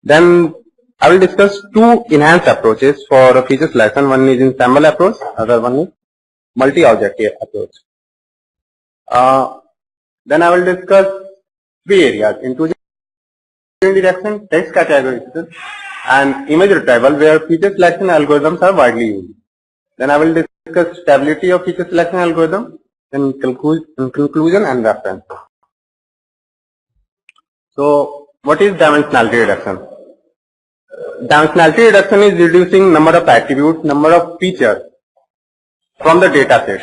Then I will discuss two enhanced approaches for feature selection. One is ensemble approach, other one is multi-objective approach. Then I will discuss three areas: intuition detection, text categorization, and image retrieval, where feature selection algorithms are widely used. Then I will discuss stability of feature selection algorithm, then conclusion and reference. So, what is dimensionality reduction? Dimensionality reduction is reducing number of attributes, number of features from the data set.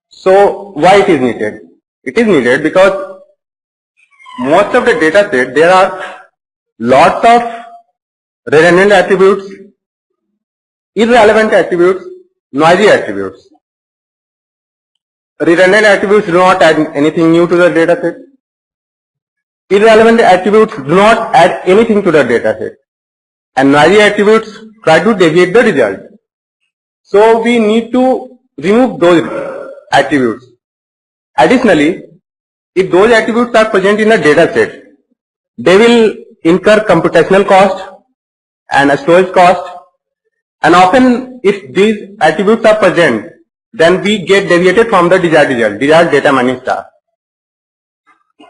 So, why it is needed? It is needed because most of the data set, there are lots of redundant attributes, irrelevant attributes, noisy attributes. Redundant attributes do not add anything new to the data set. Irrelevant attributes do not add anything to the data set. And noisy attributes try to deviate the result. So we need to remove those attributes. Additionally, if those attributes are present in a data set, they will incur computational cost and storage cost. And often, if these attributes are present, then we get deviated from the desired result, desired data mining star.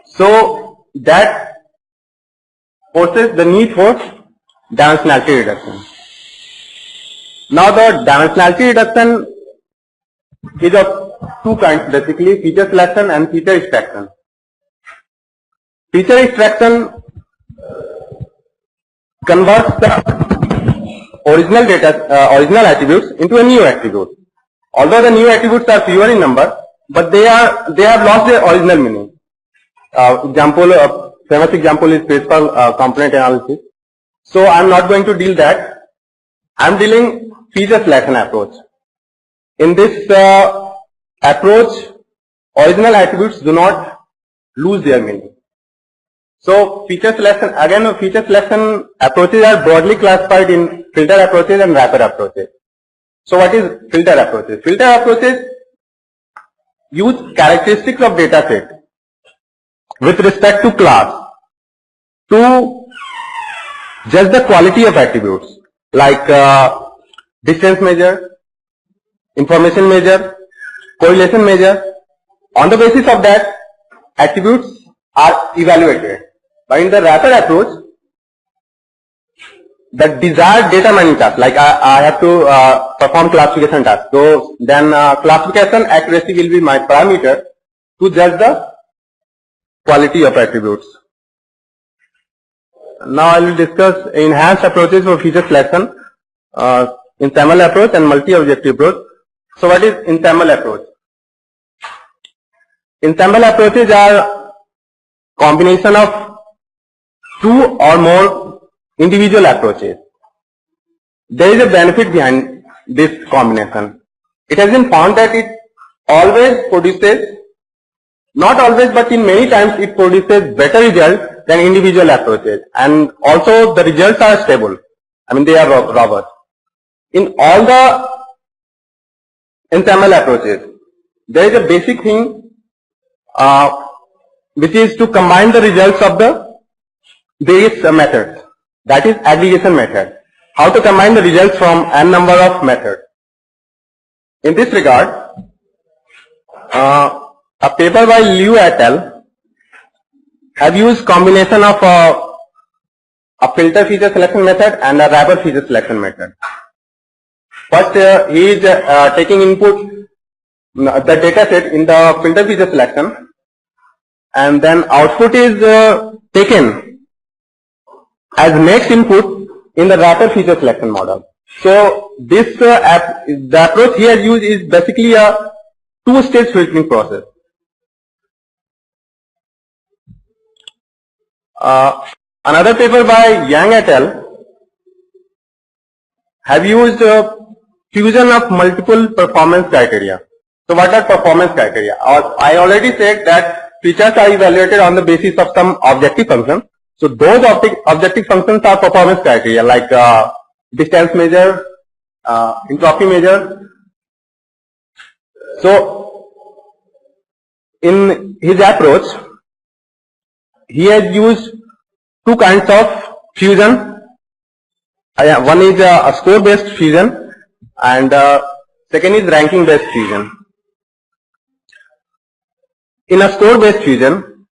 So that forces the need for dimensionality reduction. Now the dimensionality reduction is of two kinds, basically feature selection and feature extraction. Feature extraction converts the original original attributes into a new attribute. Although the new attributes are fewer in number, but they have lost their original meaning. Famous example is principal component analysis. So I am not going to deal that. I am dealing feature selection approach. In this approach, original attributes do not lose their meaning. So feature selection, again feature selection approaches are broadly classified in filter approaches and wrapper approaches. So what is filter approaches? Filter approaches use characteristics of data set with respect to class to judge the quality of attributes like distance measure, information measure, correlation measure. On the basis of that, attributes are evaluated. But in the wrapper approach, the desired data mining task, like I have to perform classification task. So then classification accuracy will be my parameter to judge the quality of attributes. Now I will discuss enhanced approaches for feature selection, ensemble approach and multi-objective approach. So what is ensemble approach? Ensemble approaches are combination of two or more individual approaches. There is a benefit behind this combination. It has been found that it always produces, not always but in many times it produces better results than individual approaches, and also the results are stable. I mean they are robust. In all the ensemble approaches, there is a basic thing which is to combine the results of the various methods. That is aggregation method. How to combine the results from n number of methods. In this regard, a paper by Liu et al. Have used combination of a filter feature selection method and a wrapper feature selection method. First, he is taking input the data set in the filter feature selection, and then output is taken as next input in the wrapper feature selection model. So this the approach he has used is basically a two-stage filtering process. Another paper by Yang et al. Have used fusion of multiple performance criteria. So what are performance criteria? I already said that features are evaluated on the basis of some objective function. So those objective functions are performance criteria like distance measure, entropy measure. So in his approach, he has used two kinds of fusion. One is a score-based fusion, and second is ranking-based fusion. In a score-based fusion,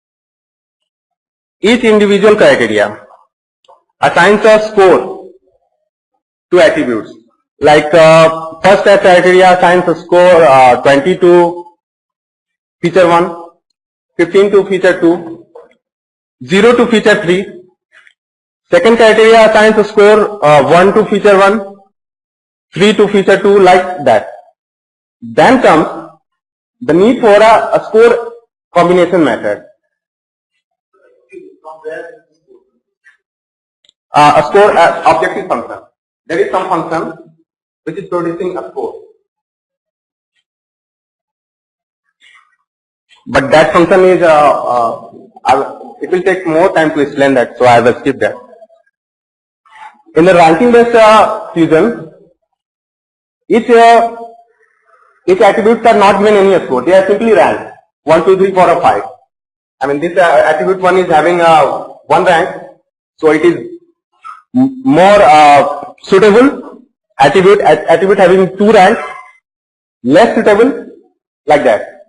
each individual criteria assigns a score to attributes. Like first criteria assigns a score 20 to feature 1, 15 to feature 2, 0 to feature 3. Second criteria assigns a score 1 to feature 1, 3 to feature 2, like that. Then comes the need for a score combination method. A score objective function. There is some function which is producing a score. But that function is, it will take more time to explain that, so I will skip that. In the ranking-based fusion, each attributes are not given any score. They are simply ranked 1, 2, 3, 4, or 5. I mean, this attribute 1 is having 1 rank, so it is more suitable. Attribute having 2 ranks, less suitable, like that.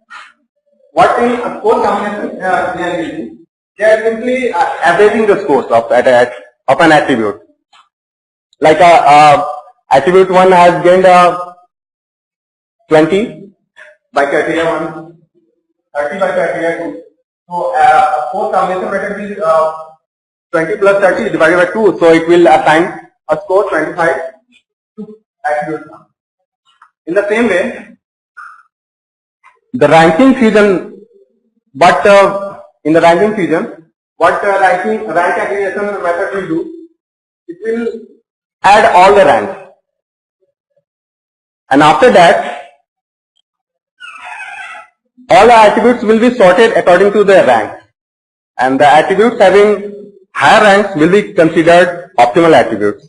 What in a score combination they are using? They are simply averaging the scores of an attribute. Like attribute 1 has gained 20 by criteria 1, 30 by criteria 2. So a score combination method is 20 plus 30 divided by 2. So it will assign a score 25 to attribute 1. In the same way, the ranking fusion, but in the ranking fusion, what rank aggregation method will do? It will add all the ranks, and after that, all the attributes will be sorted according to their rank, and the attributes having higher ranks will be considered optimal attributes.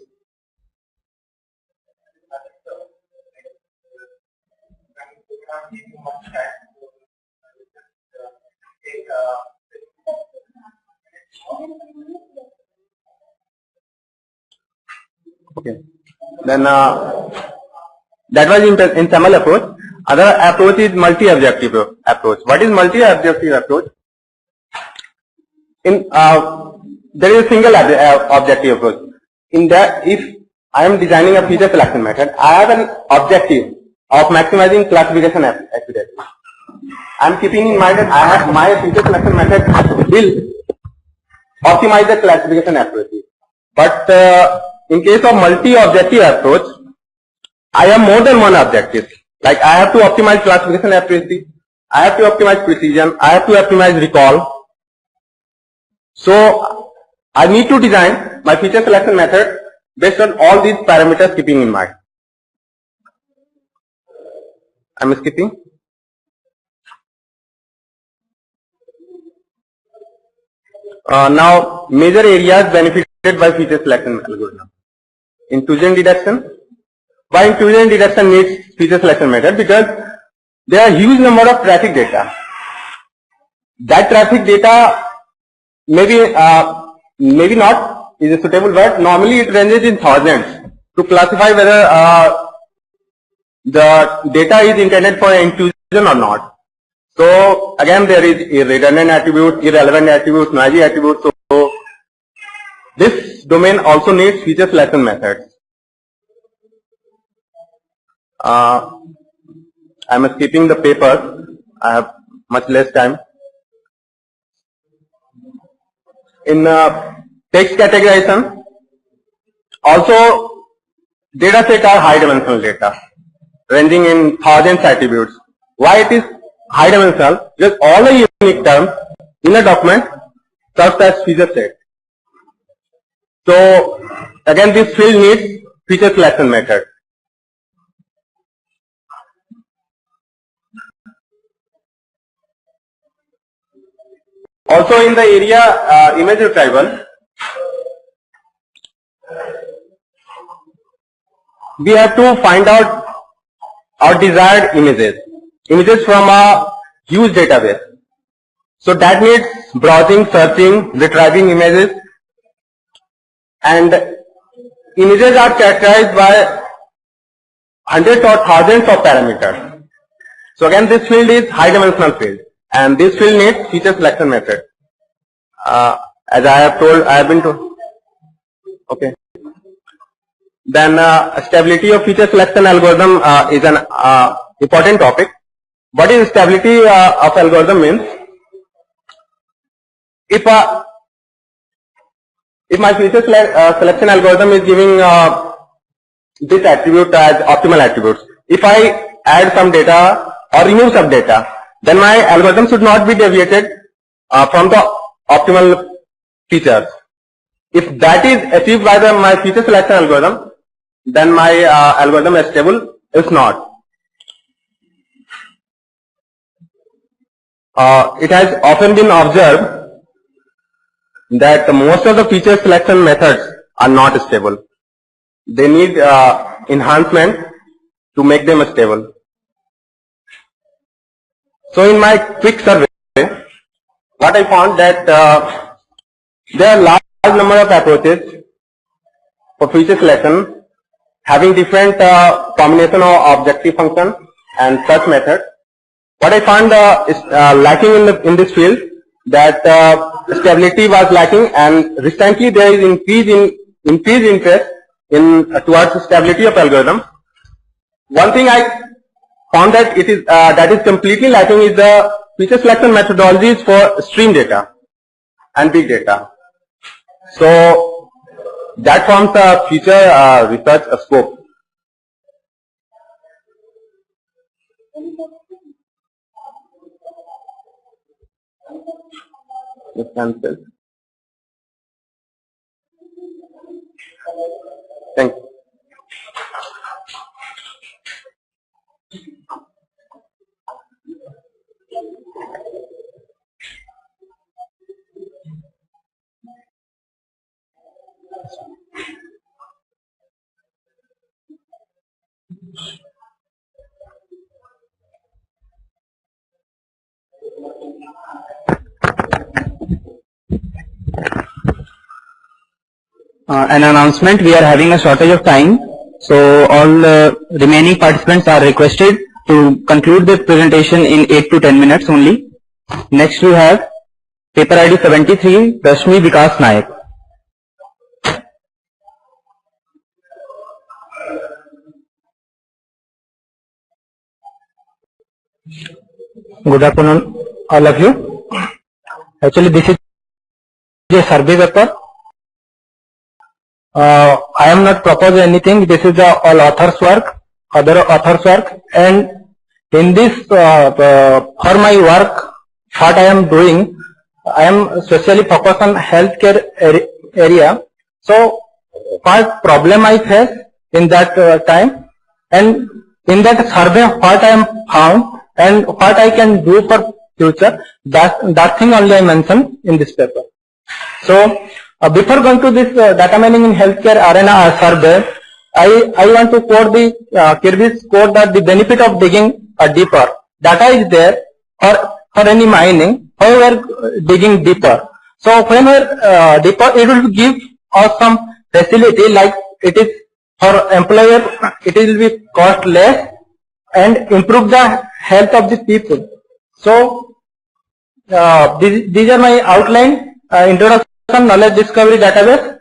Okay. Then that was in SAML approach. Other approach is multi-objective approach. What is multi-objective approach? In there is a single objective approach. In that, if I am designing a feature selection method, I have an objective of maximizing classification accuracy. I am keeping in mind that I have my feature selection method will optimize the classification accuracy. But in case of multi-objective approach, I have more than one objective. Like I have to optimize classification accuracy, I have to optimize precision, I have to optimize recall. So I need to design my feature selection method based on all these parameters keeping in mind. I am skipping. Now major areas benefited by feature selection algorithm. Intrusion detection. Why intrusion detection needs feature selection method? Because there are huge number of traffic data. That traffic data maybe not is a suitable word. Normally it ranges in thousands to classify whether the data is intended for intrusion or not. So again there is redundant attributes, irrelevant attributes, noisy attributes. So this domain also needs feature selection methods. I am skipping the paper. I have much less time. In text categorization, also data set are high dimensional data, ranging in thousands attributes. Why it is high dimensional? Because all the unique terms in a document serves as feature set. So again, this field needs feature selection method. Also in the area image retrieval, we have to find out our desired images from a huge database. So that needs browsing, searching, retrieving images, and images are characterized by hundreds or thousands of parameters. So again, this field is high dimensional field, and this field needs feature selection method. As I have been told. Okay. Then stability of feature selection algorithm is an important topic. What is stability of algorithm means? If my feature selection algorithm is giving this attribute as optimal attributes, if I add some data or remove some data, then my algorithm should not be deviated from the optimal features. If that is achieved by my feature selection algorithm, then my algorithm is stable. If not, it has often been observed that most of the feature selection methods are not stable. They need enhancement to make them stable. So in my quick survey, what I found that there are large number of approaches for feature selection having different combination of objective function and search method. What I found is lacking in this field, that stability was lacking, and recently there is increased interest towards stability of algorithm. One thing I found that that is completely lacking is the feature selection methodologies for stream data and big data. So that forms a future research scope. Thank you. An announcement: we are having a shortage of time, so all remaining participants are requested to conclude the presentation in 8 to 10 minutes only. Next we have paper ID 73, Rashmi Vikas Nayak. Good afternoon, all of you. Actually, this is a survey paper. I am not proposing anything. This is all authors' work, other authors' work, and in this, for my work, what I am doing, I am specially focused on healthcare area. So, what problem I face in that time, and in that survey, what I am found, and what I can do for future, that thing only I mentioned in this paper. So, before going to this data mining in healthcare arena survey, I want to quote the Kirby's quote that the benefit of digging deeper. Data is there for any mining, however digging deeper. So when we're deeper, it will give us some facility, like it is for employer, it will be cost less and improve the health of the people. So these are my outline, introduction, knowledge discovery database,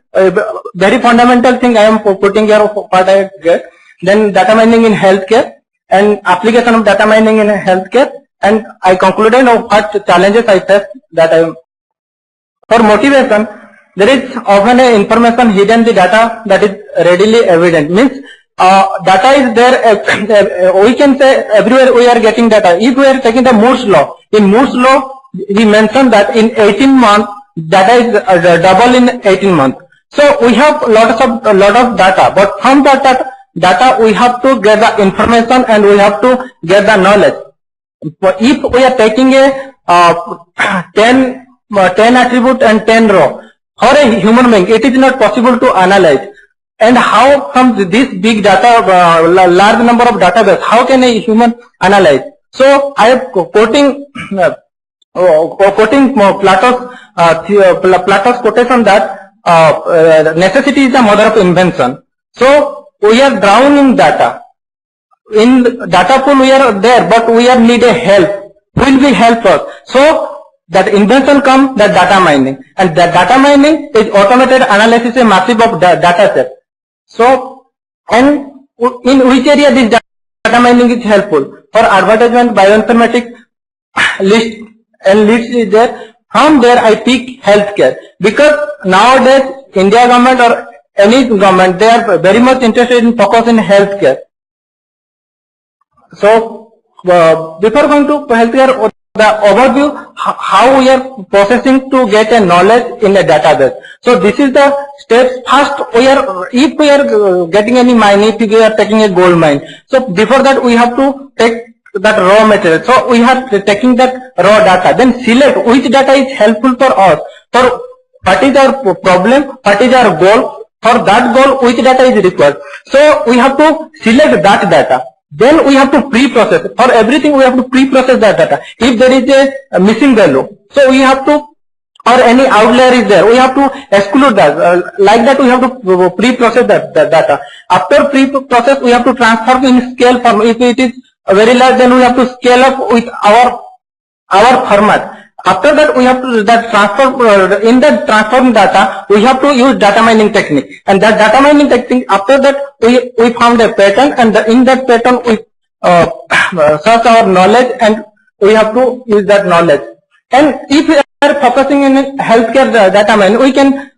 very fundamental thing I am putting here what I get. Then data mining in healthcare and application of data mining in healthcare, and I concluded of what challenges I face that I am. For motivation, there is often a information hidden in the data that is readily evident. Means data is there, we can say everywhere we are getting data. If we are taking the Moore's law, in Moore's law we mentioned that in 18 months, data is double in 18 months. So we have a lot of data, but from that data we have to get the information and we have to get the knowledge. If we are taking a 10 attribute and 10 row, for a human being it is not possible to analyze. And how from this big data, large number of database, how can a human analyze? So I am quoting quoting Plato's quotation that necessity is the mother of invention. So we are drowned in data. In data pool we are there, but we are need a help. Will we help us? So that invention comes, that data mining, and that data mining is automated analysis a massive of data set. So, and in which area this data mining is helpful? For advertisement, bioinformatics, list and list is there. From there I pick healthcare, because nowadays India government or any government, they are very much interested in focus in healthcare. So before going to healthcare, the overview how we are processing to get a knowledge in a database. So this is the steps. First, if we are getting any mine, if we are taking a gold mine, so before that we have to take that raw material. So we have taking that raw data, then select which data is helpful for us, for what is our problem, what is our goal, for that goal which data is required. So we have to select that data. Then we have to pre-process. For everything we have to pre-process that data. If there is a missing value, so we have to, or any outlier is there, we have to exclude that. Like that we have to pre-process that data. After pre-process we have to transform in scale form. If it is very large, then we have to scale up with our format. After that we have to in that transform data we have to use data mining technique, and that data mining technique, after that we found a pattern, and in that pattern we search our knowledge and we have to use that knowledge. And if we are focusing in healthcare data mining, we can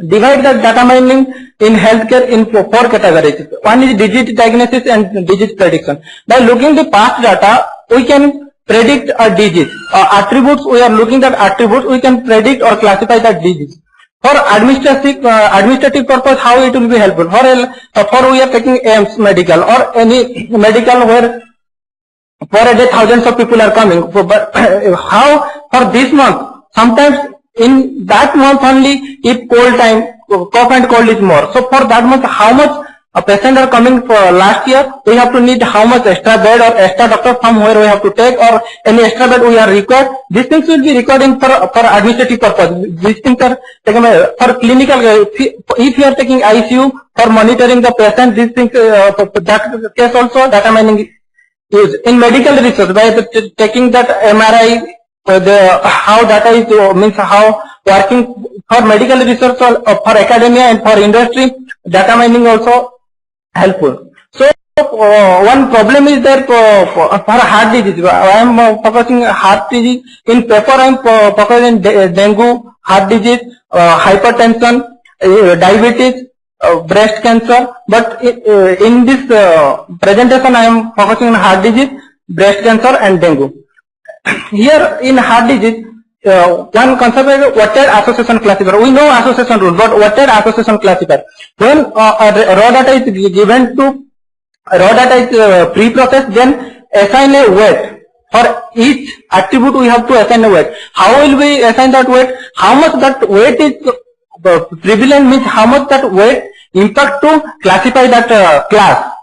divide the data mining in healthcare in four categories. One is disease diagnosis and disease prediction. By looking the past data, we can predict a disease. Attributes, we are looking at attributes, we can predict or classify that disease. For administrative purpose, how it will be helpful? For we are taking AIMS medical or any medical where for a day thousands of people are coming. But how for this month? Sometimes in that month only, if cold time, cough and cold is more. So for that month, how much patients are coming for last year, we have to need how much extra bed or extra doctor from where we have to take, or any extra bed we are required. These things will be recording for administrative purpose. These things are taken for clinical. If you are taking ICU for monitoring the patient, these things that case also data mining is in medical research by taking that MRI. How data is means how working for medical research or for academia and for industry, data mining also helpful. So one problem is there for heart disease. I am focusing heart disease. In paper I am focusing dengue, heart disease, hypertension, diabetes, breast cancer. But in this presentation I am focusing on heart disease, breast cancer and dengue. Here in heart disease, one concept is weighted association classifier. We know association rule, but weighted association classifier. When raw data is given to raw data is pre-processed, then assign a weight. For each attribute we have to assign a weight. How will we assign that weight? How much that weight is prevalent means how much that weight impact to classify that class.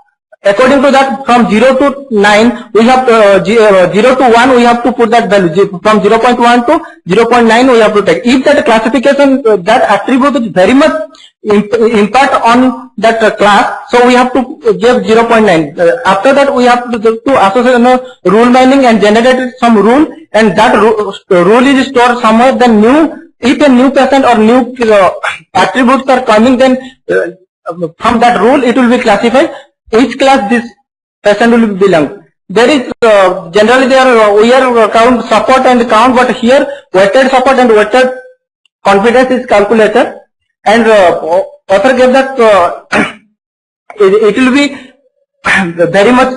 According to that, from 0 to 9, we have 0 to 1, we have to put that value. From 0.1 to 0.9, we have to take. If that classification, that attribute is very much impact on that class, so we have to give 0.9. After that, we have to associate rule mining and generate some rule, and that rule is stored somewhere. Then if a new person or new attributes are coming, then from that rule it will be classified. Which class this person will belong. There is generally there we are count support and count, but here weighted support and weighted confidence is calculated, and author gave that it will be very much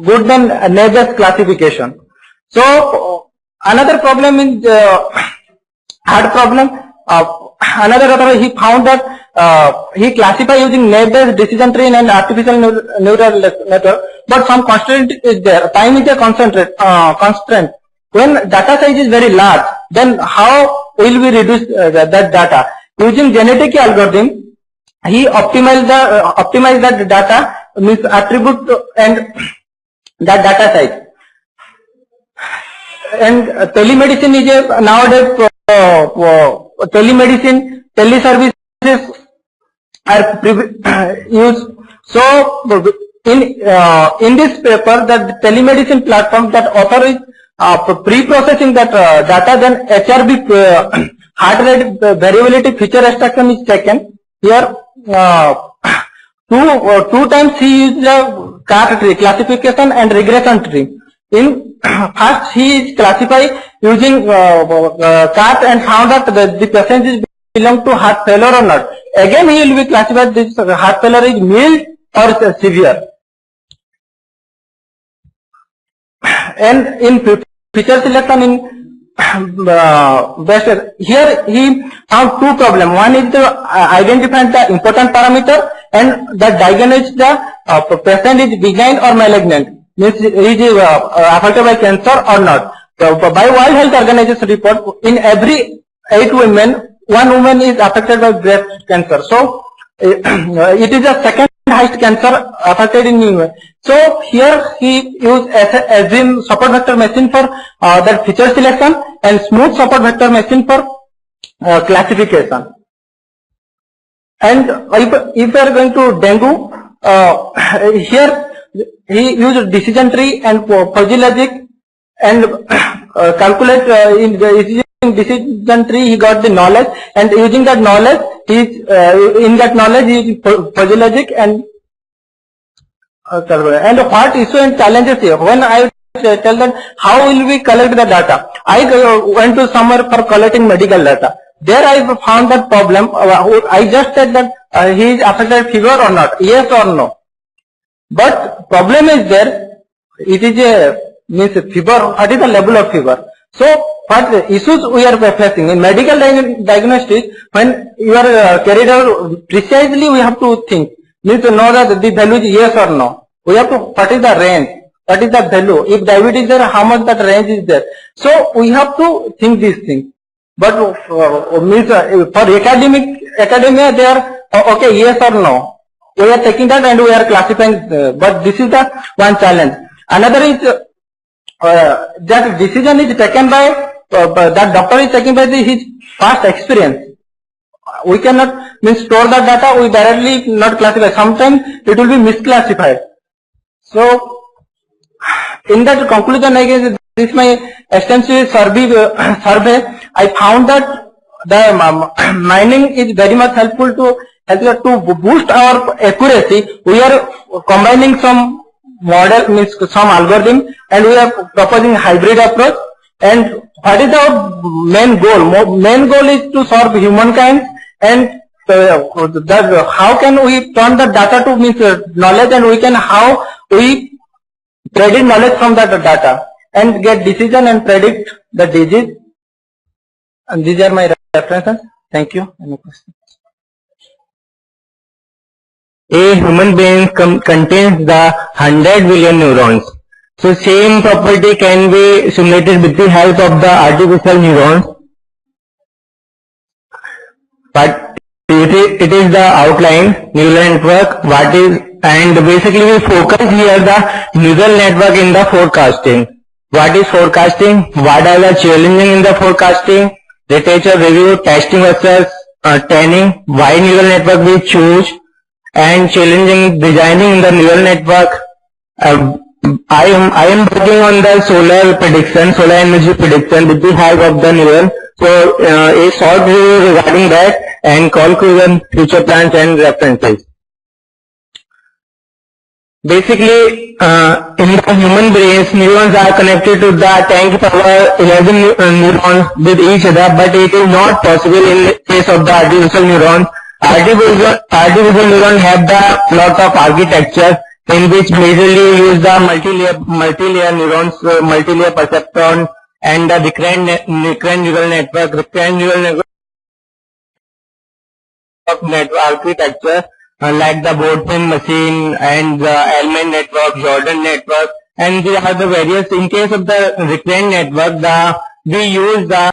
good than neighbors classification. So another problem is hard problem. Another author, he found that he classified using net-based decision tree and artificial neural network, but some constraint is there. Time is a constraint. When data size is very large, then how will we reduce that data? Using genetic algorithm, he optimized that data, means attribute and that data size. and telemedicine is a nowadays telemedicine, teleservices are used. So in this paper, that telemedicine platform, that author is pre-processing that data, then HRV heart rate variability feature extraction is taken. Here two times he used the CART tree, classification and regression tree. In first he is classified using CART and found that the patient is belong to heart failure or not. Again he will be classified this heart failure is mild or severe. And in feature selection in best, here he found two problems. One is to identify the important parameter and that diagnose the patient is benign or malignant. Means is affected by cancer or not. So by World Health Organization report, in every 8 women, 1 woman is affected by breast cancer. So it is the second highest cancer affected in women. So here he used ASIM support vector machine for that feature selection and smooth support vector machine for classification. And if we are going to dengue, here he used decision tree and fuzzy logic and calculate in the decision tree he got the knowledge, and using that knowledge in that knowledge he used fuzzy logic and what issue and challenges here. When I tell them how will we collect the data, I went to somewhere for collecting medical data. There I found that problem. I just said that he is affected fever or not, yes or no. But problem is there, it is a means fever, what is the level of fever? So what issues we are facing in medical diagnostics, when you are carried out precisely we have to think, means to know that the value is yes or no. We have to, what is the range, what is the value, if diabetes is there, how much that range is there. So we have to think these things. But means for academia they are okay, yes or no. We are taking that and we are classifying, but this is the one challenge. Another is that decision is taken by, that doctor is taken by his past experience. We cannot means store that data, we directly not classify. Sometimes it will be misclassified. So in that conclusion, I guess this is my extensive survey. I found that the mining is very much helpful to boost our accuracy. We are combining some model, means some algorithm, and we are proposing hybrid approach. And what is our main goal? Main goal is to serve humankind, and how can we turn the data to means knowledge, and we can how we predict knowledge from that data and get decision and predict the disease. And these are my references. Thank you. Any questions? A human brain contains the 100 billion neurons. So same property can be simulated with the help of the artificial neurons. But it is the outline neural network. What is, and basically we focus here the neural network in the forecasting. What is forecasting? What are the challenges in the forecasting? Literature review, testing versus training. Why neural network we choose? And challenging designing the neural network. I am working on the solar prediction, solar energy prediction with the help of the neuron. So a short review regarding that and conclusion, future plans and references. Basically, in the human brains, neurons are connected to the 10 power 11 neurons with each other, but it is not possible in the case of the artificial neurons. Artificial neurons have the lot of architecture in which majorly use the multi-layer neurons, multi-layer perceptron, and the recurrent neural network. Recurrent neural network architecture like the Boltzmann machine and the Elman network, Jordan network, and these are the various. In case of the recurrent network, we use the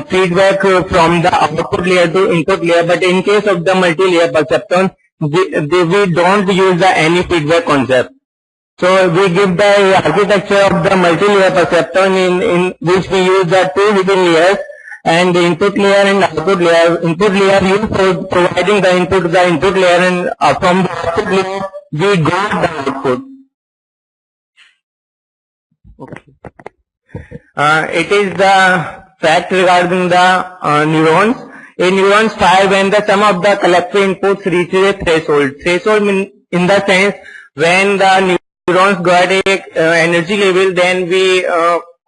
feedback from the output layer to input layer, but in case of the multi-layer perceptron, we don't use the any feedback concept. So we give the architecture of the multi-layer perceptron in which we use the two hidden layers and the input layer and output layer. Input layer used for providing the input to the input layer, and from the output layer we got the output. Okay. It is the fact regarding the neurons. In neurons fire when the sum of the collective inputs reaches a threshold. Threshold in the sense when the neurons got a energy level, then we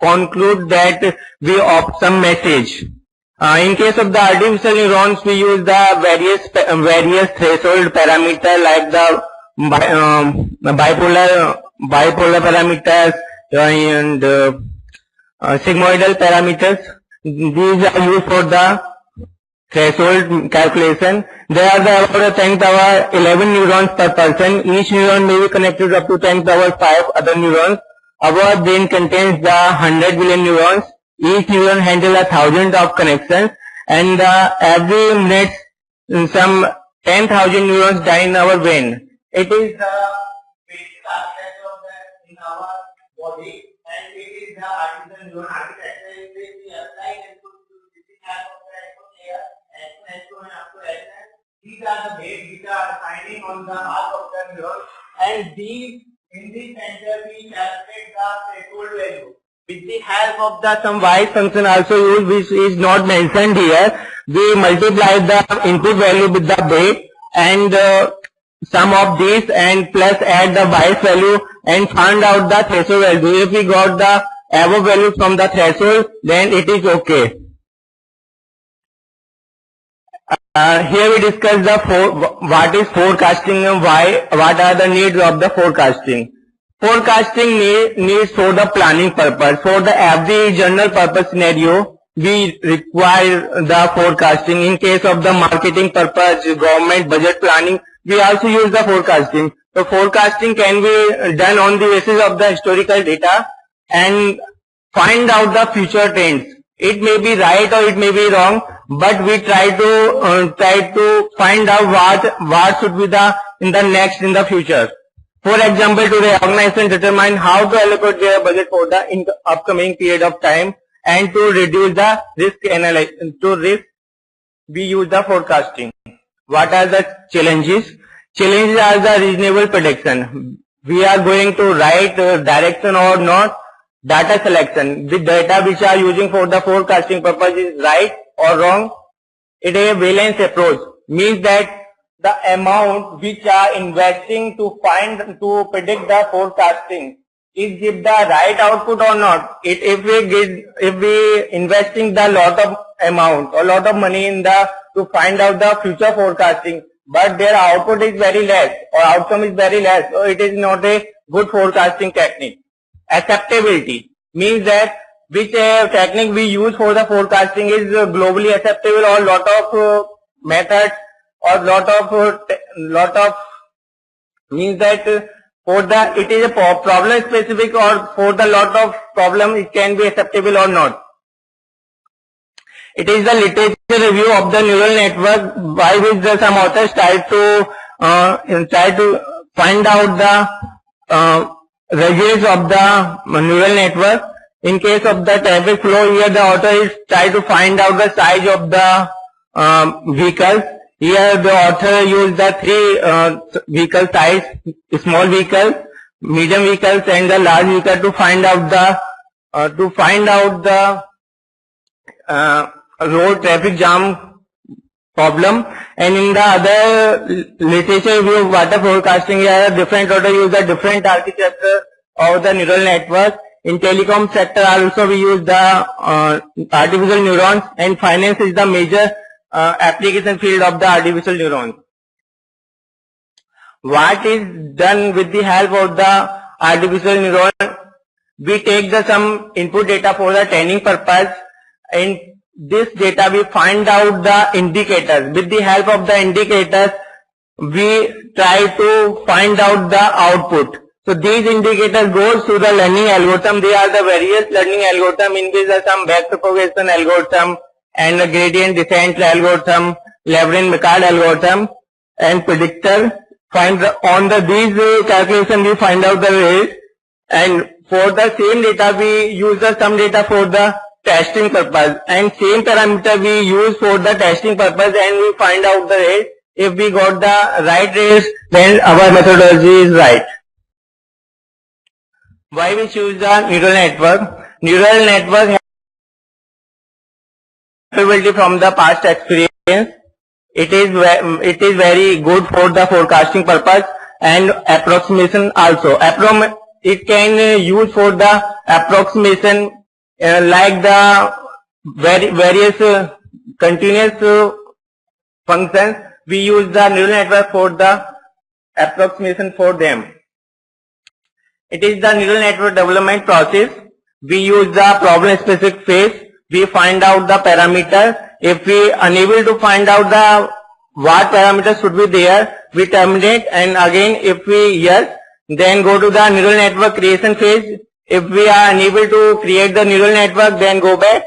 conclude that we opt some message. In case of the artificial neurons, we use the various threshold parameter like the bipolar parameters and sigmoidal parameters. These are used for the threshold calculation. There are about 10 power 11 neurons per person. Each neuron may be connected up to 10 power 5 other neurons. Our brain contains the 100 billion neurons. Each neuron handles 1,000 of connections, and every minute some 10,000 neurons die in our brain. It is the basic architecture of that in our body, and it is the artificial neuron architecture in which we apply input to the type of the input layer, S1, and up to Sn. These are the weights which are finding on the arc of the neuron, and these in this center we calculate the threshold value. With the help of the some wise function also used, which is not mentioned here, we multiply the input value with the weight and sum of this and plus add the wise value and find out the threshold value. If we got the above value from the threshold, then it is okay. Here we discuss the what is forecasting and what are the needs of the forecasting. Forecasting needs for the planning purpose. For the every general purpose scenario, we require the forecasting. In case of the marketing purpose, government budget planning, we also use the forecasting. So forecasting can be done on the basis of the historical data and find out the future trends. It may be right or it may be wrong, but we try to find out what should be in the future. For example, today organization determine how to allocate their budget for the upcoming period of time, and to reduce the risk we use the forecasting. What are the challenges? Challenges are the reasonable prediction. We are going to right direction or not. Data selection. The data which are using for the forecasting purpose is right or wrong. It is a balance approach. Means that the amount which are investing to predict the forecasting is give the right output or not. If we investing the lot of amount or lot of money in to find out the future forecasting, but their output is very less or outcome is very less, so it is not a good forecasting technique. Acceptability means that which technique we use for the forecasting is globally acceptable, or lot of methods or lot of means that for the it is a problem specific, or for the lot of problem it can be acceptable or not. It is the literature review of the neural network by which some authors try to find out the results of the neural network. In case of the traffic flow, here the author is try to find out the size of the vehicles. Here the author used the three vehicle size: small vehicles, medium vehicles, and the large vehicle to find out the road traffic jam problem. And in the other literature review of water forecasting, here different author use the different architecture of the neural network. In telecom sector also we use the artificial neurons, and finance is the major application field of the artificial neurons. What is done with the help of the artificial neuron? We take some input data for the training purpose. In this data we find out the indicators. With the help of the indicators we try to find out the output. So these indicators goes to the learning algorithm. They are the various learning algorithm, in which are some backpropagation algorithm and a gradient descent algorithm, Lagrange-Mécard algorithm, and predictor these calculation we find out the rate, and for the same data we use the some data for the testing purpose, and same parameter we use for the testing purpose, and we find out the rate. If we got the right rates, then our methodology is right. Why we choose the neural network? Neural network has capability from the past experience. It is very good for the forecasting purpose and approximation also. It can use for the approximation like the various continuous functions. We use the neural network for the approximation for them. It is the neural network development process. We use the problem specific phase. We find out the parameter. If we unable to find out the what parameters should be there, we terminate, and again if we yes, then go to the neural network creation phase. If we are unable to create the neural network, then go back.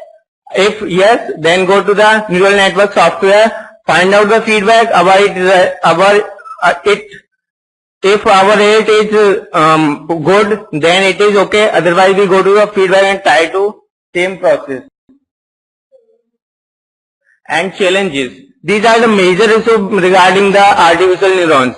If yes, then go to the neural network software, find out the feedback. If our rate is good, then it is okay. Otherwise, we go to the feedback and try to same process. And challenges. These are the major issues regarding the artificial neurons.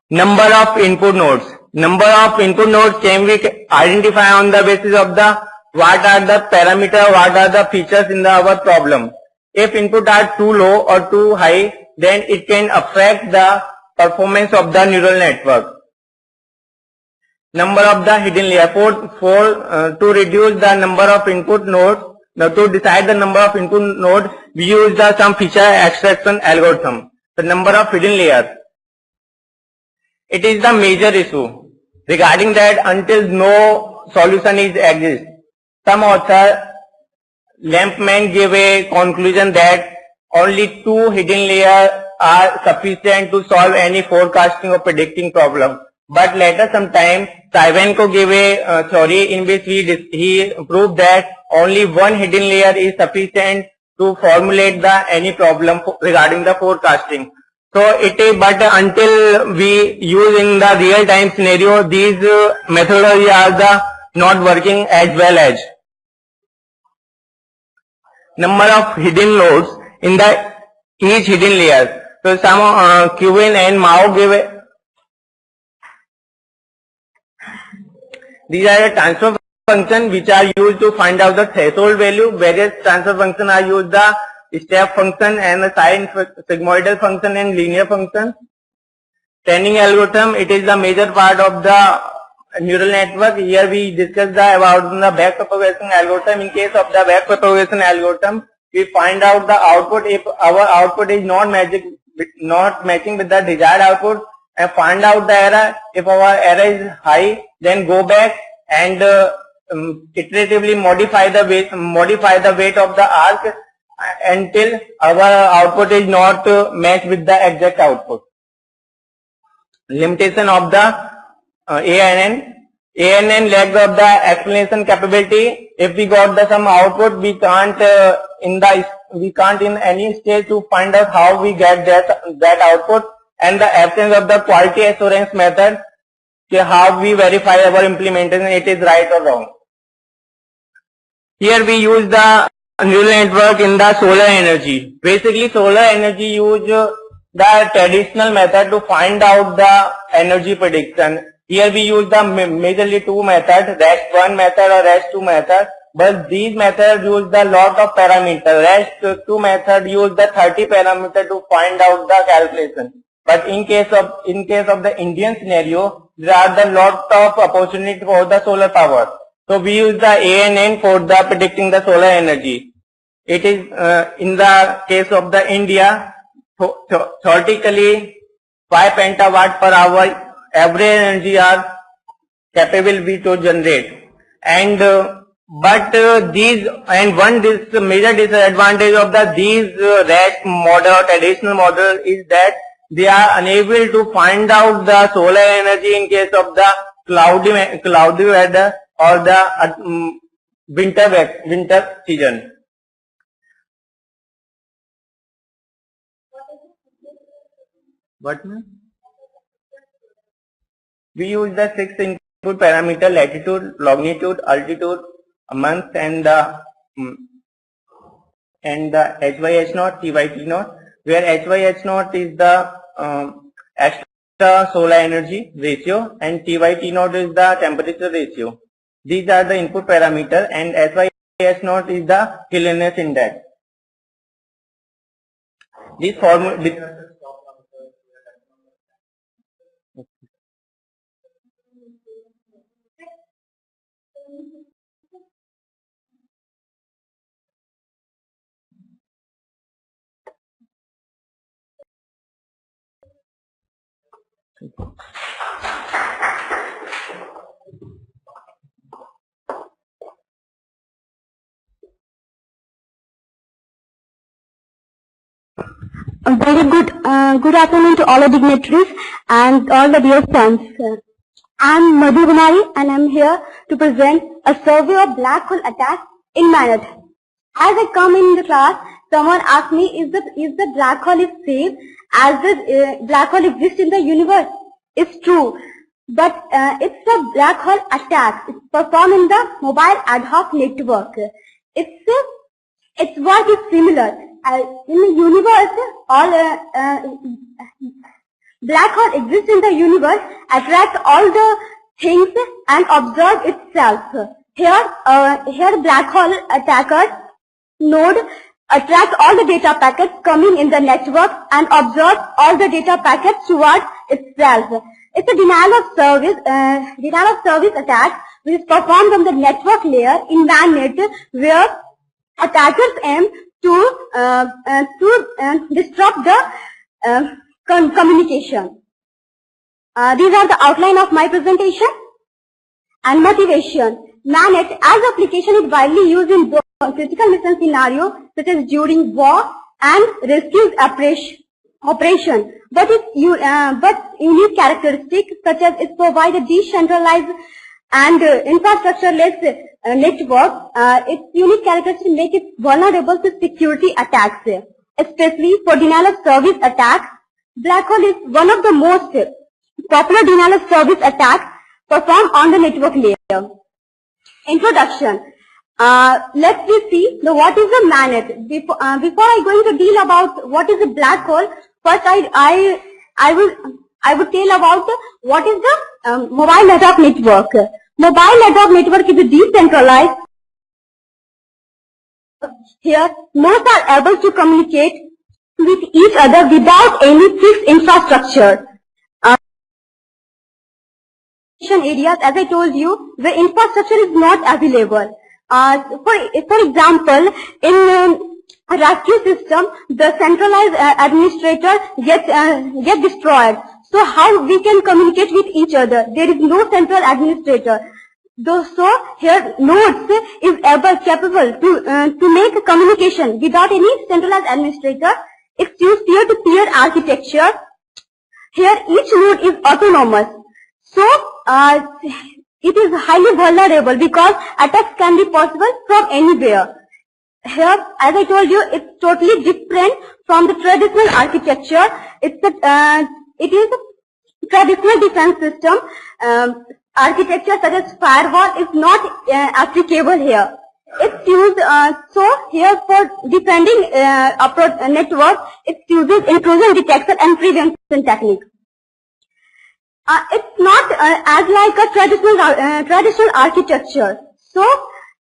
Number of input nodes. Number of input nodes can be identified on the basis of the what are the parameter, what are the features in our problem. If input are too low or too high, then it can affect the performance of the neural network. Number of the hidden layer. To reduce the number of input nodes, to decide the number of input nodes, we use the some feature extraction algorithm. The number of hidden layers. It is the major issue. Regarding that, until no solution is exist, some author Lampman gave a conclusion that only 2 hidden layers are sufficient to solve any forecasting or predicting problem. But later sometime, Savenko gave a theory in which he proved that only 1 hidden layer is sufficient to formulate any problem regarding the forecasting. So it is, but until we use in the real time scenario, these methodologies are not working as well as. Number of hidden nodes in the each hidden layer. So some Quinn and Mao gave a, these are the transfer functions which are used to find out the threshold value. Various transfer functions are used, the step function and the sine sigmoidal function and linear function. Training algorithm, it is the major part of the neural network. Here we discuss about the back propagation algorithm. In case of the back propagation algorithm, we find out the output. If our output is not matching with the desired output, and find out the error. If our error is high, then go back and iteratively modify the weight of the arc until our output is not matched with the exact output. Limitation of the ANN. ANN lacks of the explanation capability. If we got the some output, we can't in any stage to find out how we get that output, and the absence of the quality assurance method, how we verify our implementation, it is right or wrong. Here we use the neural network in the solar energy. Basically, solar energy use the traditional method to find out the energy prediction. Here we use the majorly 2 methods, REST1 method or REST2 method. But these methods use the lot of parameters. REST2 method use the 30 parameters to find out the calculation. But in case of the Indian scenario, there are the lot of opportunity for the solar power. So we use the ANN for the predicting the solar energy. It is in the case of the India, theoretically 5 pentawatt per hour average energy are capable to generate. And this major disadvantage of these REST model, traditional model, is that they are unable to find out the solar energy in case of the cloudy weather or the winter season. What? We use the 6 input parameter: latitude, longitude, altitude, month, and the HY/H0, TY/T0, where HY/H0 is the extra solar energy ratio and TY/T0 is the temperature ratio. These are the input parameter, and HY/H0 is the cleanliness index. This formula. Very good afternoon to all the dignitaries and all the dear friends. I'm Madhu Kumari and I'm here to present a survey of black hole attack in Manet. As I come in the class, someone asked me, is the black hole is safe as the black hole exists in the universe? It's true, but it's a black hole attack. It's performed in the mobile ad hoc network. Its work is similar. In the universe, all black hole exists in the universe, attract all the things and observe itself. Here black hole attackers node attract all the data packets coming in the network and observe all the data packets towards itself. It's a denial of service attack which is performed on the network layer in MANET, where attackers aim to disrupt the communication. These are the outline of my presentation and motivation. MANET as application is widely used in both critical mission scenario such as during war and rescue operation. But unique characteristics such as it provides a decentralized and infrastructure-less network, its unique characteristics make it vulnerable to security attacks, especially for denial of service attacks. Black hole is one of the most popular denial of service attacks performed on the network layer. Introduction. Let's see what is the MANET. Before I going to deal about what is a black hole, first I would tell about what is the mobile network network. Mobile network network is decentralized. Here, nodes are able to communicate with each other without any fixed infrastructure. Areas, as I told you, the infrastructure is not available. For example, in a rescue system, the centralized administrator gets destroyed. So how we can communicate with each other? There is no central administrator. So here nodes is capable to make a communication without any centralized administrator. It's used peer-to-peer architecture. Here each node is autonomous. So it is highly vulnerable because attacks can be possible from anywhere. Here, as I told you, it's totally different from the traditional architecture. It is a traditional defense system. Architecture such as firewall is not applicable here. It's used, so here for defending a network, it uses intrusion detection and prevention techniques. It's not as like a traditional architecture. So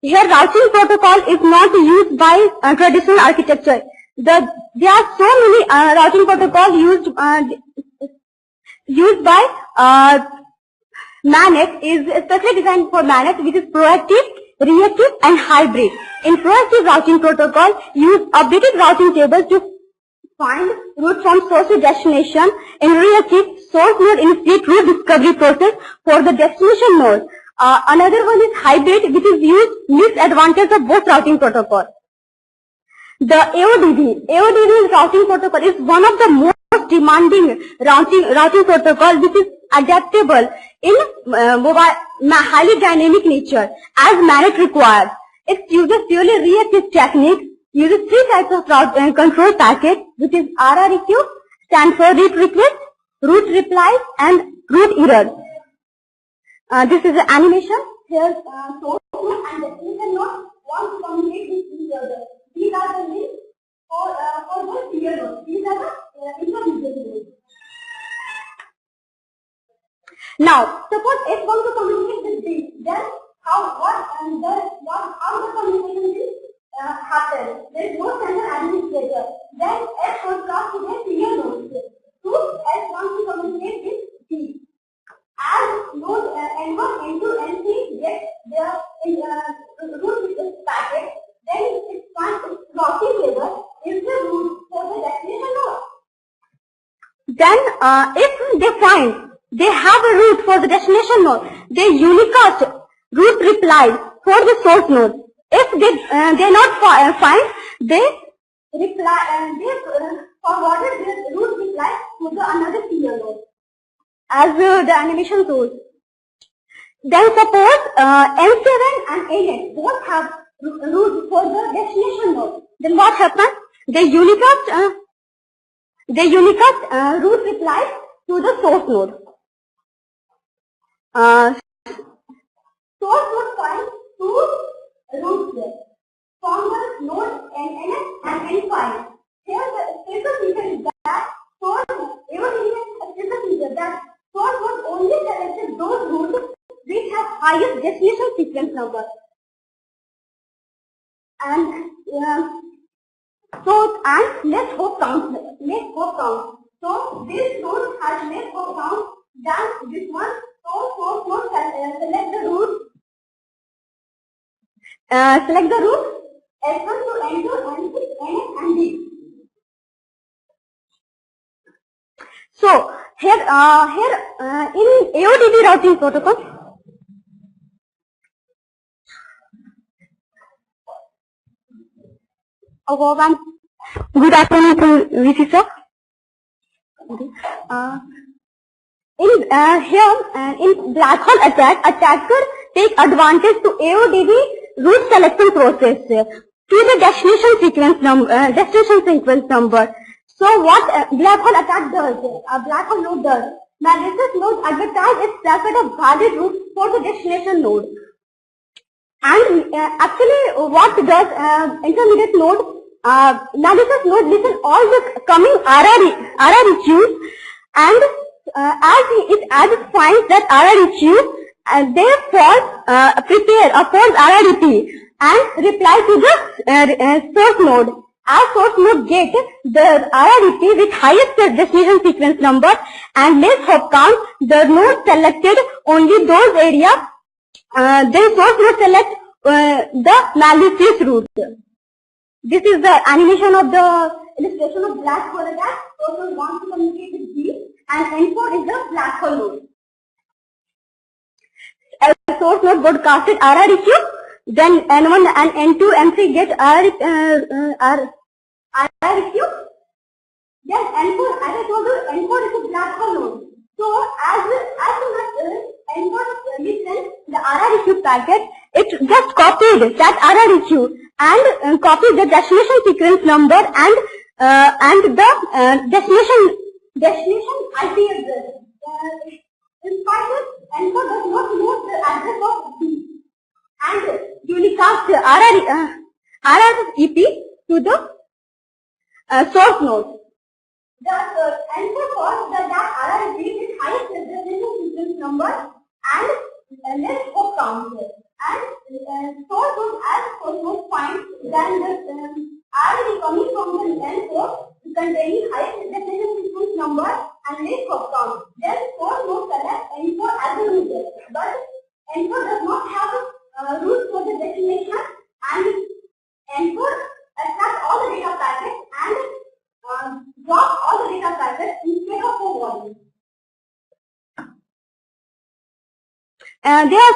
here routing protocol is not used by traditional architecture. There are so many routing protocols used by MANET, is especially designed for MANET, which is proactive, reactive and hybrid. In proactive routing protocol, use updated routing tables to find route from source to destination. In reactive, source node initiates route discovery process for the destination node. Another one is hybrid, which is used mixed advantage of both routing protocols. The AODD routing protocol is one of the most demanding routing protocol, which is adaptable in highly dynamic nature as MANET requires. It uses purely reactive technique, uses three types of control packet, which is RREQ, stands for route request, route replies and route error. This is the animation. Here, source node and destination node want to communicate with each other. These are the links for the serial nodes. These are the intermediate nodes. Now, suppose F wants to communicate with B, then how the communication will happen? There is no central administrator. Then F goes to the serial nodes. So F wants to communicate with B. As node N1, N2, N3 get their root packet, then its routing table is the root for the destination node. Then, if they find they have a root for the destination node, they unicast root reply for the source node. If they not find, they reply they forwarded their root reply to the another serial node, as the animation shows. Then suppose M7 and A8 both have root for the destination node. Then what happens? They unicast root replies to the source node. Source node finds two roots from the node NS and N5. Here the status feature is that source node only selected those roots which have highest destination sequence number. And less hop count. So this node has less hop count than this one. So source node select the root. Select the root S1 to N2, N6, N and D. So here in AODB routing protocol, good afternoon to VC sir. In black hole attack, attacker take advantage to AODB root selection process to the destination sequence number. So what black hole attack does? Black hole node does. Malicious node advertise itself as a valid route for the destination node. And actually, what does intermediate node? Malicious node listen all the coming RREQs, and as it finds that RREQ, they prepare a false RREP and reply to the source node. As source node get the RREP with highest destination sequence number and less hop count, the node selected only those areas. Then source node select the malicious route. This is the animation of the illustration of black hole attack. Source node wants to communicate with B, and N4 is the black hole node. Source node broadcasted RREQ, then N1 and N2, N3 get RREQ. Then N4, as I told you, N4 is a black hole node. So as soon as N4 listens the RREQ packet, it just copied that RREQ and copied the destination sequence number and the destination IP address. In fact, N4 does not know the address of B, and unicast RREP to the source node. The N4 calls that RREP is highest destination sequence number and less hop count. And source node as source node finds then the RREP coming from the N4 containing highest destination sequence number and less hop count. Then source node selects N4 as a root. But N4 does not have a root for the destination, and N4 accepts all the data packets and drop all the data packets instead of forwarding. There are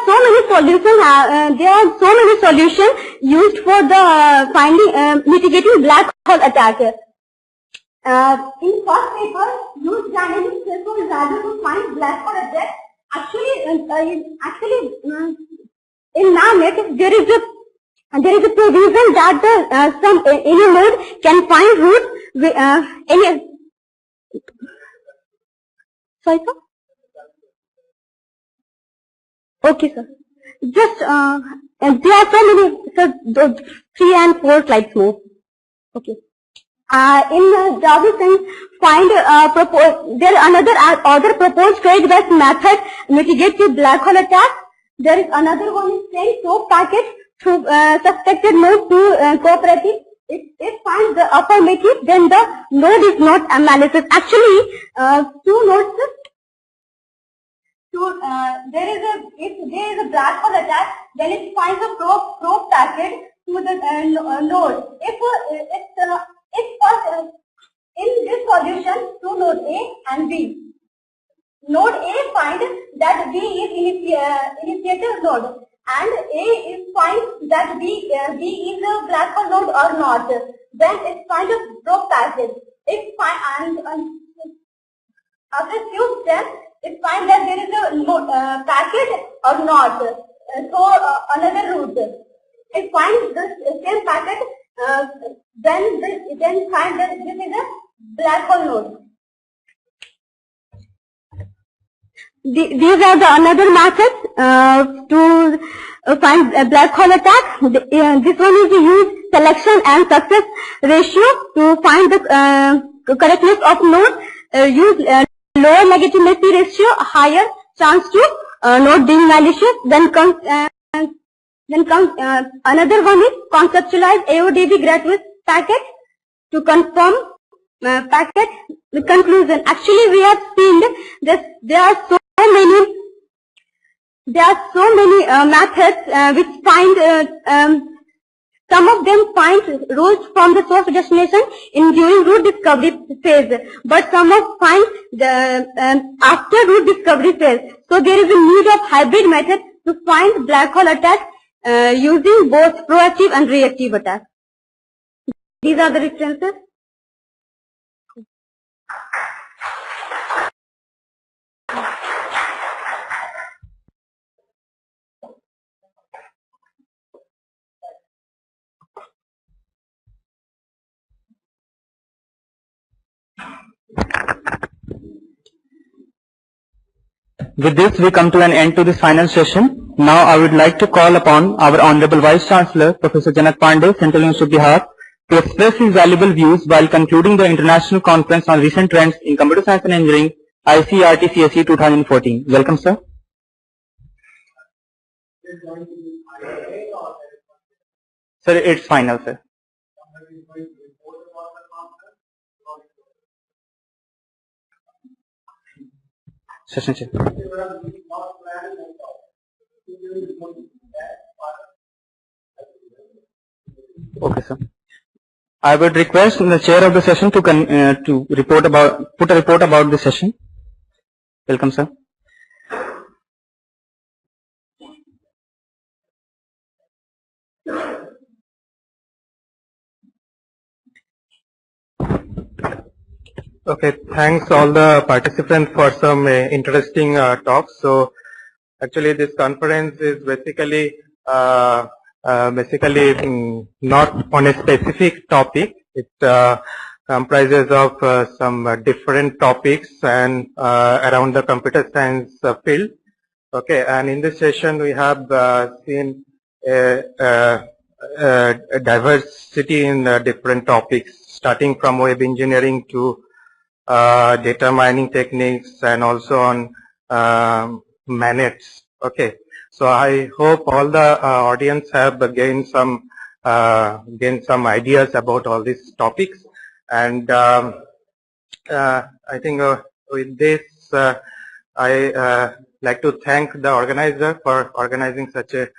so many solutions used for the mitigating black hole attack. In first paper, use dynamic threshold radar to find black hole attack. Actually, in NAMET there is a provision that any node can find root sorry sir? Okay, sir. Just and there are so many, sir. 3 and 4 slides more. Okay. In Java sense, find there are other proposed trade-based method mitigate the black hole attack. There is another one is saying soap packet through suspected node to cooperative. If find the affirmative, then the node is not a malicious. Actually, two nodes. There is if there is a black hole attack, then it finds a probe packet to the node. In this solution, to node A and B. Node A finds that B is initiator node, and A is finds that B is a black hole node or not. Then it finds a probe packet. It finds and after few steps, it finds that there is a packet or not. So another route. It finds the same packet. Then find that this is a black hole node. These are the another methods to find a black hole attack. This one is to use selection and success ratio to find the correctness of node. Use lower legitimacy ratio, higher chance to node being malicious. Then comes another one is conceptualize AODB graduate packet to confirm packet the conclusion. Actually, we have seen that there are so many methods which find some of them find rules from the source destination in during root discovery phase, but some of find the after root discovery phase. So there is a need of hybrid method to find black hole attacks using both proactive and reactive attacks. These are the references. With this, we come to an end to this final session. Now, I would like to call upon our Honorable Vice Chancellor, Professor Janak Pandey, Central University of Bihar, to express his valuable views while concluding the International Conference on Recent Trends in Computer Science and Engineering, ICRT CSE 2014. Welcome, sir. Sir, it's final, sir. Session check. Okay, sir. I would request the chair of the session to put a report about the session. Welcome, sir. Okay, thanks all the participants for some interesting talks. So actually this conference is basically not on a specific topic. It comprises of some different topics and around the computer science field. Okay, and in this session we have seen a diversity in different topics, starting from web engineering to data mining techniques and also on manets. Okay, so I hope all the audience have gained some ideas about all these topics, and I think with this I like to thank the organizer for organizing such a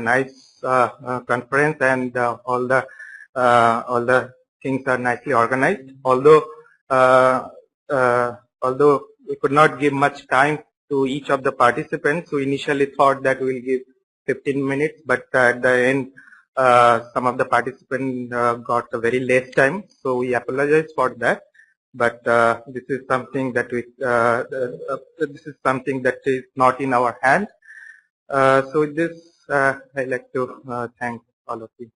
nice conference, and all the things are nicely organized. Although we could not give much time to each of the participants, we initially thought that we'll give 15 minutes, but at the end some of the participants got a very less time, so we apologize for that. But this is something that is not in our hands. So with this, I'd like to thank all of you.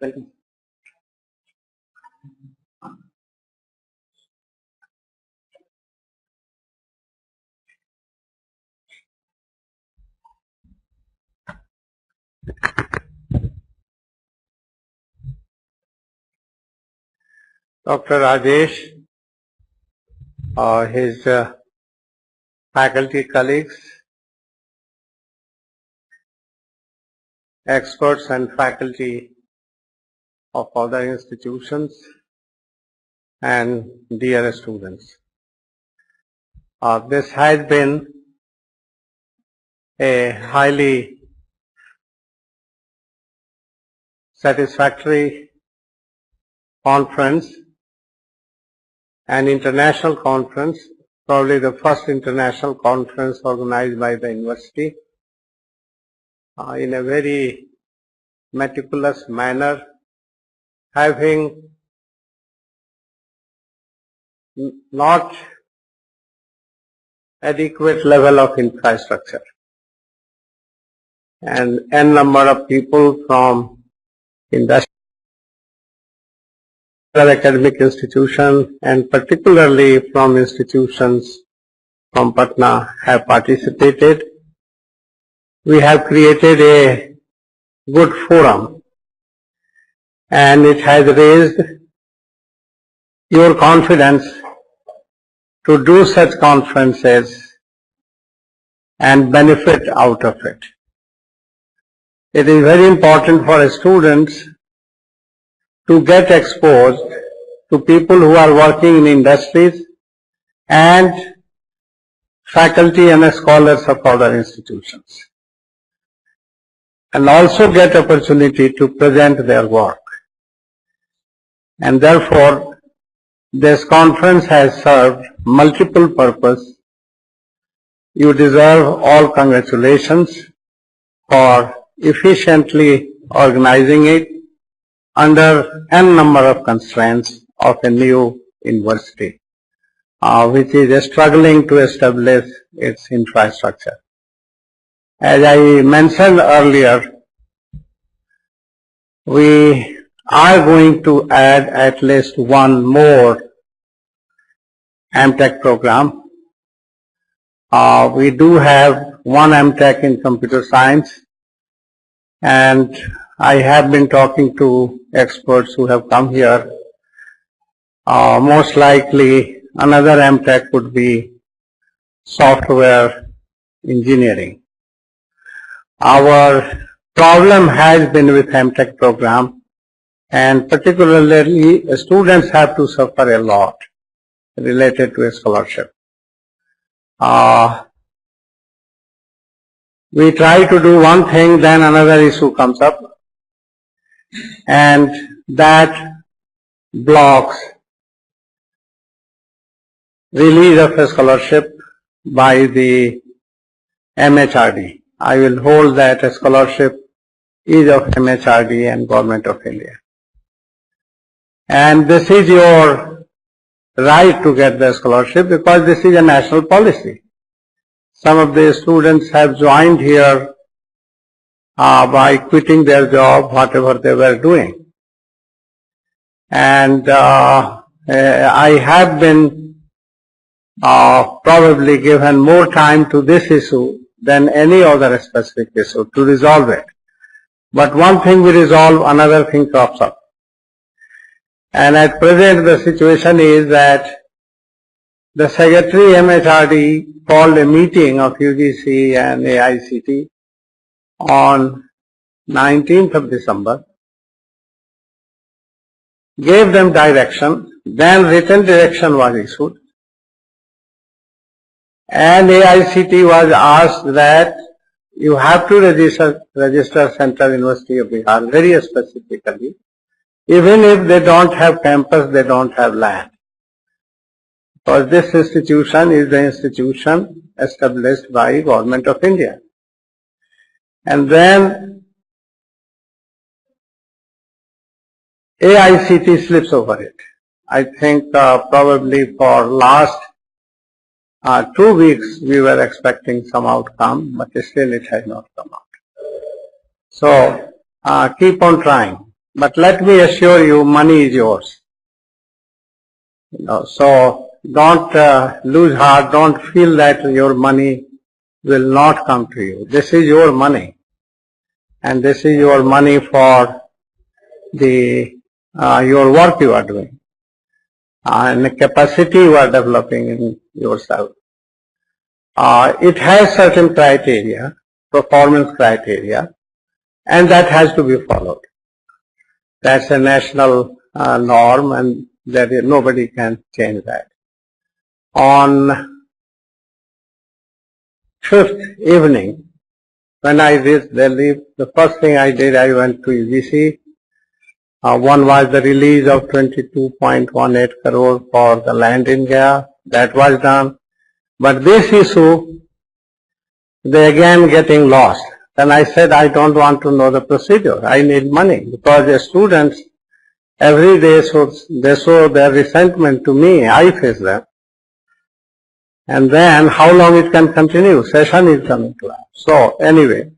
Welcome. Dr. Rajesh or his faculty colleagues, experts and faculty of other institutions, and dear students. This has been a highly satisfactory conference, an international conference, probably the first international conference organized by the university in a very meticulous manner, having not adequate level of infrastructure, and n number of people from industrial academic institutions and particularly from institutions from Patna have participated. We have created a good forum, and it has raised your confidence to do such conferences and benefit out of it. It is very important for students to get exposed to people who are working in industries and faculty and scholars of other institutions, and also get opportunity to present their work. And therefore, this conference has served multiple purposes. You deserve all congratulations for efficiently organizing it under n number of constraints of a new university, which is struggling to establish its infrastructure. As I mentioned earlier, we are going to add at least one more MTech program. We do have one MTech in computer science, and I have been talking to experts who have come here. Most likely another MTech would be software engineering. Our problem has been with MTech program, and particularly students have to suffer a lot related to a scholarship. We try to do one thing, then another issue comes up, and that blocks release of a scholarship by the MHRD. I will hold that a scholarship is of MHRD and Government of India. And this is your right to get the scholarship because this is a national policy. Some of the students have joined here by quitting their job, whatever they were doing. And I have been probably given more time to this issue than any other specific issue to resolve it. But one thing we resolve, another thing crops up. And at present the situation is that the Secretary MHRD called a meeting of UGC and AICT on 19th of December, gave them direction, then written direction was issued, and AICT was asked that you have to register Central University of Bihar very specifically. Even if they don't have campus, they don't have land. Because this institution is the institution established by Government of India. And then AICT slips over it. I think probably for last 2 weeks we were expecting some outcome, but still it has not come out. So keep on trying. But let me assure you, money is yours. So don't lose heart, don't feel that your money will not come to you. This is your money. and this is your money for the your work you are doing, and the capacity you are developing in yourself. It has certain criteria, performance criteria, and that has to be followed. That's a national norm, and nobody can change that. On 5th evening, when I reached Delhi, the first thing I did, I went to UGC. One was the release of 22.18 crore for the land in Gaya. That was done. But this issue, they again getting lost. Then I said, I don't want to know the procedure. I need money, because the students every day they show their resentment to me. I face them. And then how long it can continue? Session is coming to us. So anyway,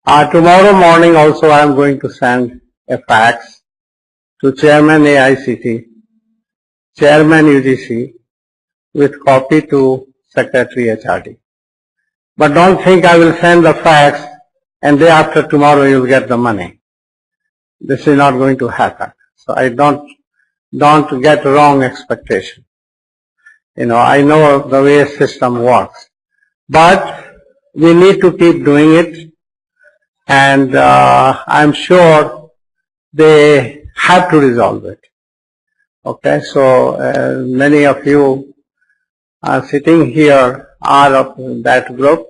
tomorrow morning also I am going to send a fax to Chairman AICT, Chairman UGC, with copy to Secretary HRD. But don't think I will send the fax and day after tomorrow you will get the money. This is not going to happen. So I don't get wrong expectation. I know the way system works, but we need to keep doing it, and I'm sure they have to resolve it. Okay, so many of you sitting here are of that group,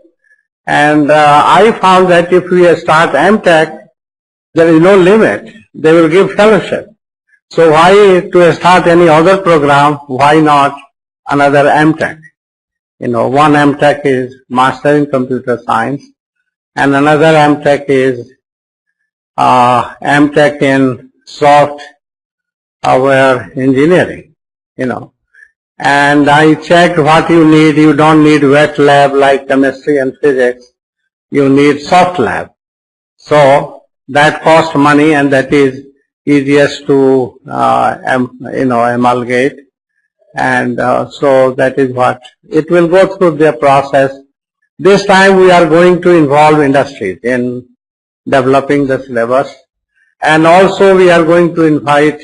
and I found that if we start MTech, there is no limit. They will give fellowship. So why to start any other program? Why not another MTech? One MTech is Master in Computer Science, and another MTech is MTech in Software Engineering. And I checked what you need. You don't need wet lab like chemistry and physics. You need soft lab. So that costs money, and that is easiest to amalgate. And so that is what it will go through the process. This time we are going to involve industries in developing the syllabus, and also we are going to invite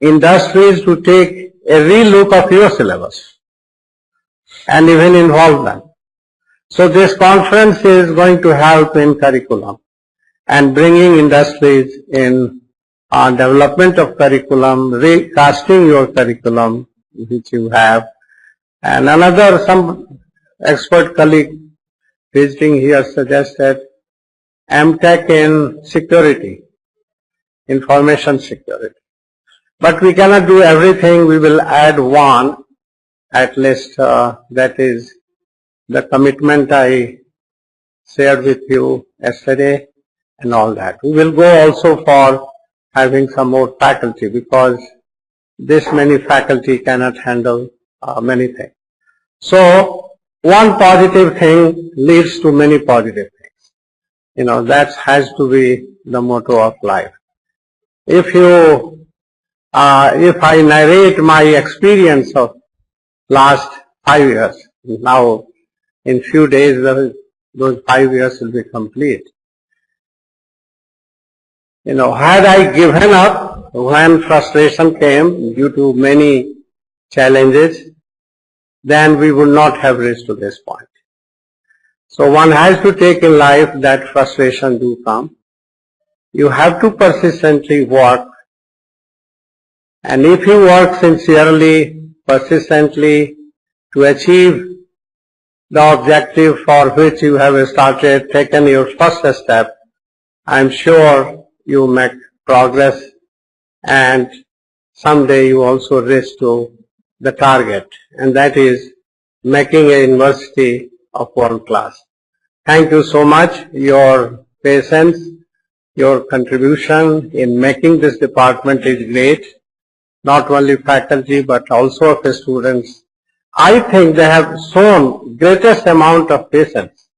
industries to take a re-look of your syllabus and even involve them. So this conference is going to help in curriculum and bringing industries in development of curriculum, recasting your curriculum which you have. And some expert colleague visiting here suggested MTech in security, information security. But we cannot do everything. We will add one, at least that is the commitment I shared with you yesterday and all that. We will go also for having some more faculty, because this many faculty cannot handle many things. So one positive thing leads to many positive things. That has to be the motto of life. If I narrate my experience of last 5 years, now in few days those 5 years will be complete. Had I given up when frustration came due to many challenges, then we would not have reached to this point. So one has to take in life that frustration do come. You have to persistently work, and if you work sincerely, persistently to achieve the objective for which you have started, taken your first step, I am sure you make progress, and someday you also reach to the target, and that is making a university of world class. Thank you so much. Your patience, your contribution in making this department is great. Not only faculty but also of the students. I think they have shown greatest amount of patience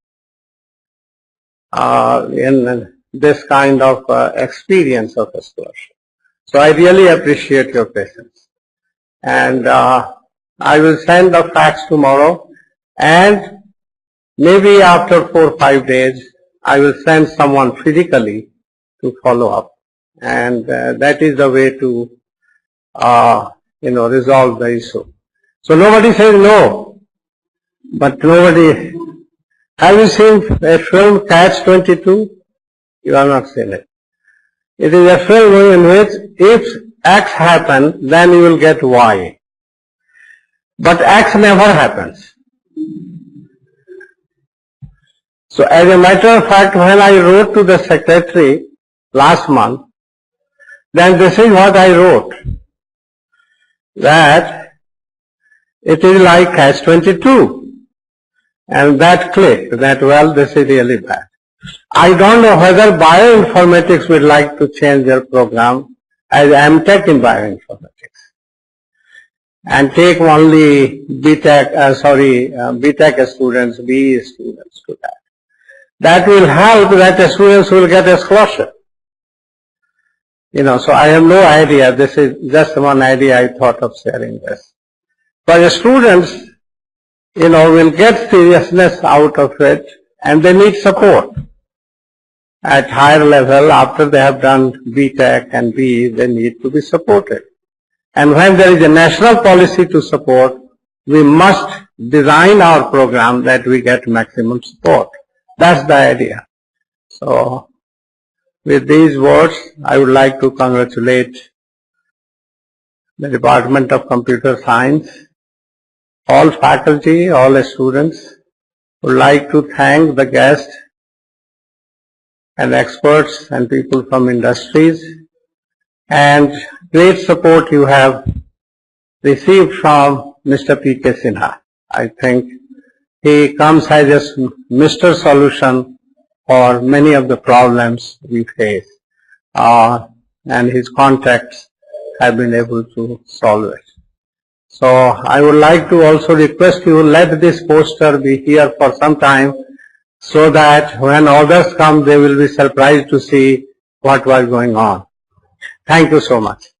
in this kind of experience of a scholarship. So I really appreciate your patience. And I will send the fax tomorrow, and maybe after 4 or 5 days I will send someone physically to follow up. And that is the way to, resolve the issue. So nobody says no, but nobody. Have you seen a film Catch-22? You have not seen it. It is a film in which if X happens, then you will get Y. But X never happens. So as a matter of fact, when I wrote to the secretary last month, then this is what I wrote. That it is like Catch-22. And that clicked, that well, this is really bad. I don't know whether bioinformatics would like to change their program as MTech in bioinformatics and take only BTech students, BE students to that. That will help that the students will get a scholarship. So I have no idea. This is just one idea I thought of sharing this. But the students, will get seriousness out of it and they need support. At higher level, after they have done BTech and BE, they need to be supported. And when there is a national policy to support, we must design our program that we get maximum support. That's the idea. So, with these words, I would like to congratulate the Department of Computer Science, all faculty, all students. Would like to thank the guests and experts and people from industries and great support you have received from Mr. P.K. Sinha. I think he comes as a Mr. Solution for many of the problems we face, and his contacts have been able to solve it. So I would like to also request you let this poster be here for some time so that when others come they will be surprised to see what was going on. Thank you so much.